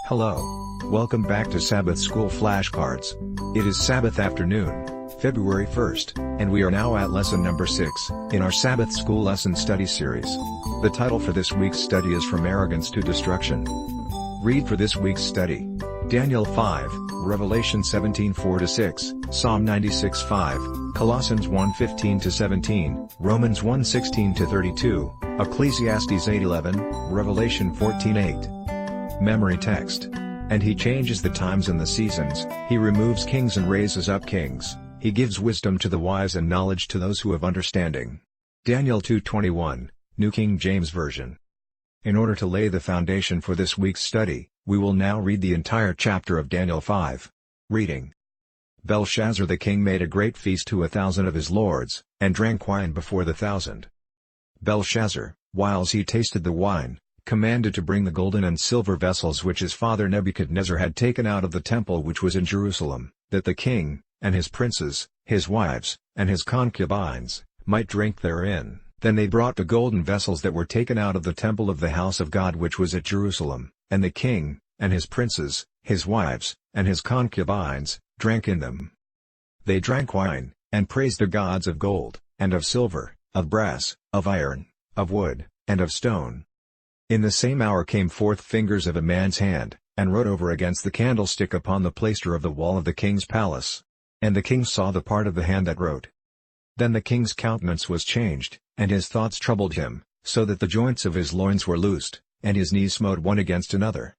Hello. Welcome back to Sabbath School Flashcards. It is Sabbath afternoon, February 1st, and we are now at lesson number 6, in our Sabbath School lesson study series. The title for this week's study is From Arrogance to Destruction. Read for this week's study: Daniel 5, Revelation 17:4-6, Psalm 96:5, Colossians 1:15-17, Romans 1:16-32, Ecclesiastes 8:11, Revelation 14:8. Memory text. And he changes the times and the seasons, he removes kings and raises up kings, he gives wisdom to the wise and knowledge to those who have understanding. Daniel 2:21, New King James Version. In order to lay the foundation for this week's study, we will now read the entire chapter of Daniel 5. Reading. Belshazzar the king made a great feast to 1,000 of his lords, and drank wine before the 1,000. Belshazzar, whiles he tasted the wine, commanded to bring the golden and silver vessels which his father Nebuchadnezzar had taken out of the temple which was in Jerusalem, that the king, and his princes, his wives, and his concubines, might drink therein. Then they brought the golden vessels that were taken out of the temple of the house of God which was at Jerusalem, and the king, and his princes, his wives, and his concubines, drank in them. They drank wine, and praised the gods of gold, and of silver, of brass, of iron, of wood, and of stone. In the same hour came forth fingers of a man's hand, and wrote over against the candlestick upon the plaister of the wall of the king's palace. And the king saw the part of the hand that wrote. Then the king's countenance was changed, and his thoughts troubled him, so that the joints of his loins were loosed, and his knees smote one against another.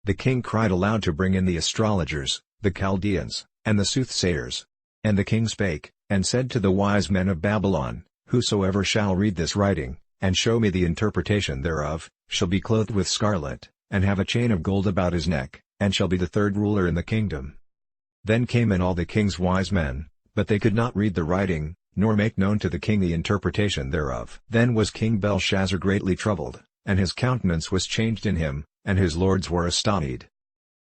The king cried aloud to bring in the astrologers, the Chaldeans, and the soothsayers. And the king spake, and said to the wise men of Babylon, Whosoever shall read this writing, and show me the interpretation thereof, shall be clothed with scarlet, and have a chain of gold about his neck, and shall be the third ruler in the kingdom. Then came in all the king's wise men, but they could not read the writing, nor make known to the king the interpretation thereof. Then was King Belshazzar greatly troubled, and his countenance was changed in him, and his lords were astonied.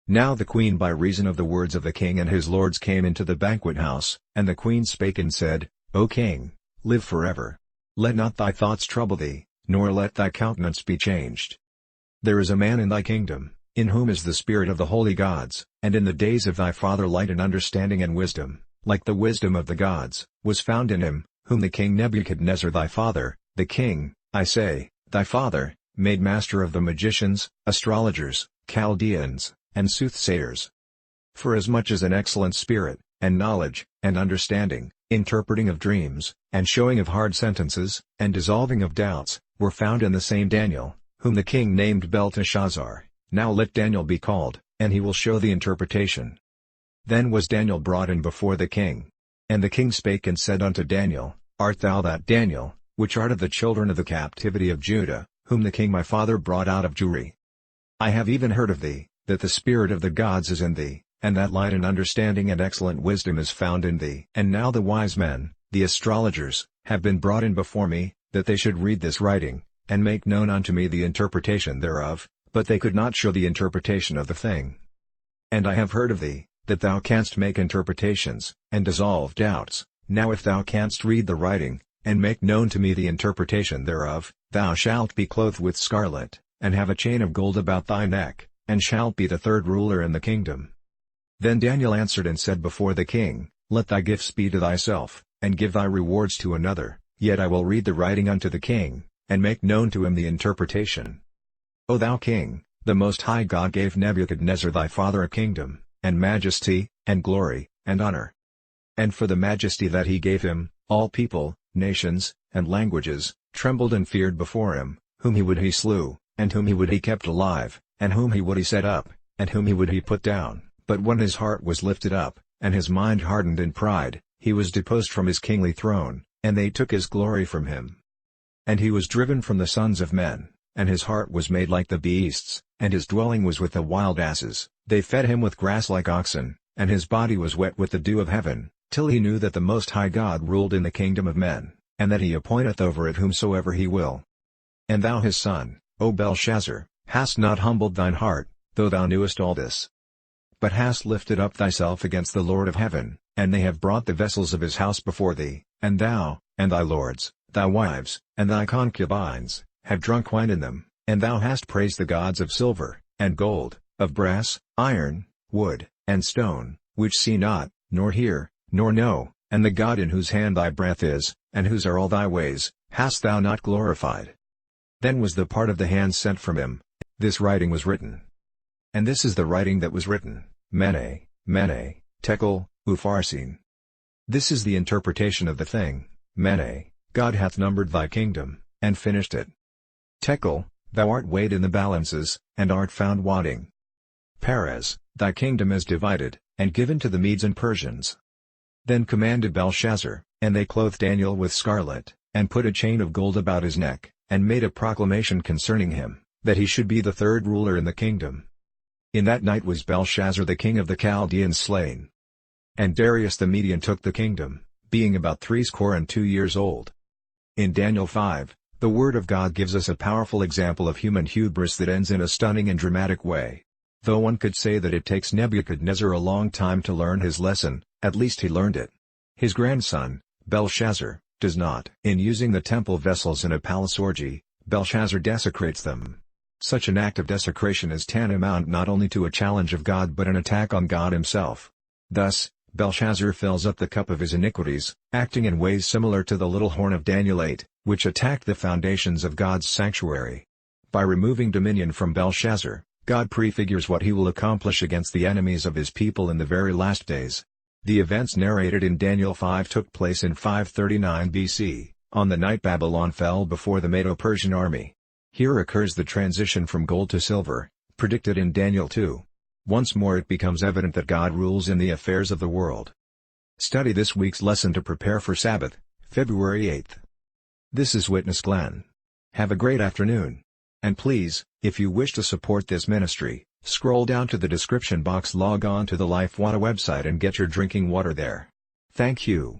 Now the queen by reason of the words of the king and his lords came into the banquet house, and the queen spake and said, O king, live forever. Let not thy thoughts trouble thee, nor let thy countenance be changed. There is a man in thy kingdom, in whom is the spirit of the holy gods, and in the days of thy father light and understanding and wisdom, like the wisdom of the gods, was found in him, whom the king Nebuchadnezzar thy father, the king, I say, thy father, made master of the magicians, astrologers, Chaldeans, and soothsayers. For as much as an excellent spirit, and knowledge, and understanding, interpreting of dreams, and showing of hard sentences, and dissolving of doubts, were found in the same Daniel, whom the king named Belteshazzar. Now let Daniel be called, and he will show the interpretation. Then was Daniel brought in before the king. And the king spake and said unto Daniel, Art thou that Daniel, which art of the children of the captivity of Judah, whom the king my father brought out of Jewry? I have even heard of thee, that the spirit of the gods is in thee, and that light and understanding and excellent wisdom is found in thee. And now the wise men, the astrologers, have been brought in before me, that they should read this writing, and make known unto me the interpretation thereof, but they could not show the interpretation of the thing. And I have heard of thee, that thou canst make interpretations, and dissolve doubts. Now if thou canst read the writing, and make known to me the interpretation thereof, thou shalt be clothed with scarlet, and have a chain of gold about thy neck, and shalt be the third ruler in the kingdom. Then Daniel answered and said before the king, Let thy gifts be to thyself, and give thy rewards to another, yet I will read the writing unto the king, and make known to him the interpretation. O thou king, the Most High God gave Nebuchadnezzar thy father a kingdom, and majesty, and glory, and honor. And for the majesty that he gave him, all people, nations, and languages, trembled and feared before him, whom he would he slew, and whom he would he kept alive, and whom he would he set up, and whom he would he put down. But when his heart was lifted up, and his mind hardened in pride, he was deposed from his kingly throne, and they took his glory from him. And he was driven from the sons of men, and his heart was made like the beasts, and his dwelling was with the wild asses. They fed him with grass like oxen, and his body was wet with the dew of heaven, till he knew that the Most High God ruled in the kingdom of men, and that he appointeth over it whomsoever he will. And thou his son, O Belshazzar, hast not humbled thine heart, though thou knewest all this, but hast lifted up thyself against the Lord of heaven, and they have brought the vessels of his house before thee, and thou, and thy lords, thy wives, and thy concubines, have drunk wine in them, and thou hast praised the gods of silver, and gold, of brass, iron, wood, and stone, which see not, nor hear, nor know, and the God in whose hand thy breath is, and whose are all thy ways, hast thou not glorified? Then was the part of the hand sent from him. This writing was written. And this is the writing that was written, Mene, Mene, Tekel, Upharsin. This is the interpretation of the thing, Mene, God hath numbered thy kingdom, and finished it. Tekel, thou art weighed in the balances, and art found wanting. Peres, thy kingdom is divided, and given to the Medes and Persians. Then commanded Belshazzar, and they clothed Daniel with scarlet, and put a chain of gold about his neck, and made a proclamation concerning him, that he should be the third ruler in the kingdom. In that night was Belshazzar the king of the Chaldeans slain. And Darius the Median took the kingdom, being about 62 years old. In Daniel 5, the Word of God gives us a powerful example of human hubris that ends in a stunning and dramatic way. Though one could say that it takes Nebuchadnezzar a long time to learn his lesson, at least he learned it. His grandson, Belshazzar, does not. In using the temple vessels in a palace orgy, Belshazzar desecrates them. Such an act of desecration is tantamount not only to a challenge of God but an attack on God himself. Thus, Belshazzar fills up the cup of his iniquities, acting in ways similar to the little horn of Daniel 8, which attacked the foundations of God's sanctuary. By removing dominion from Belshazzar, God prefigures what he will accomplish against the enemies of his people in the very last days. The events narrated in Daniel 5 took place in 539 BC, on the night Babylon fell before the Medo-Persian army. Here occurs the transition from gold to silver, predicted in Daniel 2. Once more it becomes evident that God rules in the affairs of the world. Study this week's lesson to prepare for Sabbath, February 8th. This is Witness Glenn. Have a great afternoon. And please, if you wish to support this ministry, scroll down to the description box, log on to the LifeWater website and get your drinking water there. Thank you.